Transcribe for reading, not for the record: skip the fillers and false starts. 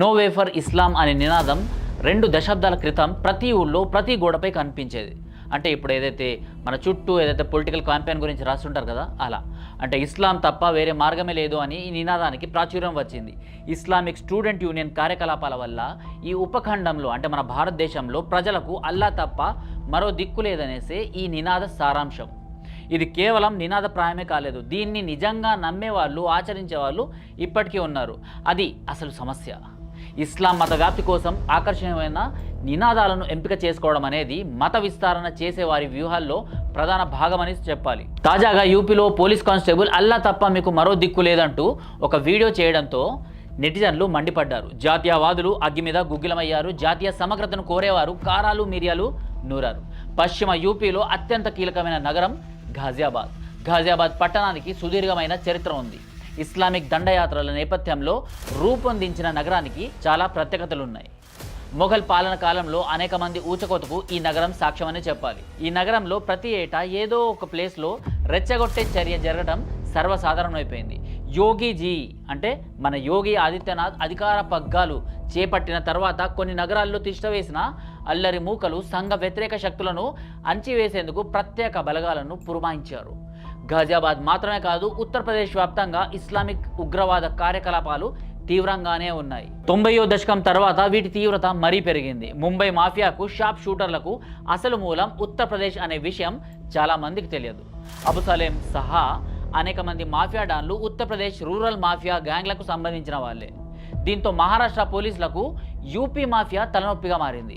No way for ఇస్లాం అనే నినాదం 2 దశాబ్దాల క్రితం ప్రతి ఊళ్ళో ప్రతి గోడపై కనిపించేది. అంటే ఇప్పుడు ఏదైతే మన చుట్టూ ఏదైతే పొలిటికల్ క్యాంపెయిన్ గురించి రాస్తుంటారు కదా, అలా అంటే ఇస్లాం తప్ప వేరే మార్గమే లేదు అని ఈ నినాదానికి ప్రాచుర్యం వచ్చింది. ఇస్లామిక్ స్టూడెంట్ యూనియన్ కార్యకలాపాల వల్ల ఈ ఉపఖండంలో అంటే మన భారతదేశంలో ప్రజలకు అల్లా తప్ప మరో దిక్కు లేదనేసే ఈ నినాద సారాంశం. ఇది కేవలం నినాదప్రాయమే కాలేదు, దీన్ని నిజంగా నమ్మేవాళ్ళు ఆచరించే వాళ్ళు ఇప్పటికీ ఉన్నారు. అది అసలు సమస్య. ఇస్లాం మత వ్యాప్తి కోసం ఆకర్షణీయమైన నినాదాలను ఎంపిక చేసుకోవడం అనేది మత విస్తరణ చేసే వారి వ్యూహాల్లో ప్రధాన భాగమని చెప్పాలి. తాజాగా యూపీలో పోలీస్ కానిస్టేబుల్ అల్లా తప్ప మీకు మరో దిక్కు లేదంటూ ఒక వీడియో చేయడంతో నెటిజన్లు మండిపడ్డారు. జాతీయవాదులు అగ్గి మీద గుగ్గిలమయ్యారు. జాతీయ సమగ్రతను కోరేవారు కారాలు మిరియాలు నూరారు. పశ్చిమ యూపీలో అత్యంత కీలకమైన నగరం ఘాజియాబాద్ పట్టణానికి సుదీర్ఘమైన చరిత్ర ఉంది. ఇస్లామిక్ దండయాత్రల నేపథ్యంలో రూపొందించిన నగరానికి చాలా ప్రత్యేకతలున్నాయి. మొఘల్ పాలన కాలంలో అనేక మంది ఊచకోతకు ఈ నగరం సాక్ష్యమని చెప్పాలి. ఈ నగరంలో ప్రతి ఏటా ఏదో ఒక ప్లేస్లో రెచ్చగొట్టే చర్య జరగడం సర్వసాధారణమైపోయింది. యోగిజీ అంటే మన యోగి ఆదిత్యనాథ్ అధికార పగ్గాలు చేపట్టిన తర్వాత కొన్ని నగరాల్లో తిష్టవేసిన అల్లరి మూకలు సంఘ వ్యతిరేక శక్తులను అణచివేసేందుకు ప్రత్యేక బలగాలను పురమాయించారు. ఘాజియాబాద్ మాత్రమే కాదు, ఉత్తరప్రదేశ్ వ్యాప్తంగా ఇస్లామిక్ ఉగ్రవాద కార్యకలాపాలు తీవ్రంగానే ఉన్నాయి. 90వ దశకం తర్వాత వీటి తీవ్రత మరీ పెరిగింది. ముంబై మాఫియాకు షాప్ షూటర్లకు అసలు మూలం ఉత్తరప్రదేశ్ అనే విషయం చాలా మందికి తెలియదు. అబుసలేం సహా అనేక మంది మాఫియా డాన్లు ఉత్తరప్రదేశ్ రూరల్ మాఫియా గ్యాంగ్లకు సంబంధించిన వాళ్ళే. దీంతో మహారాష్ట్ర పోలీసులకు యూపీ మాఫియా తలనొప్పిగా మారింది.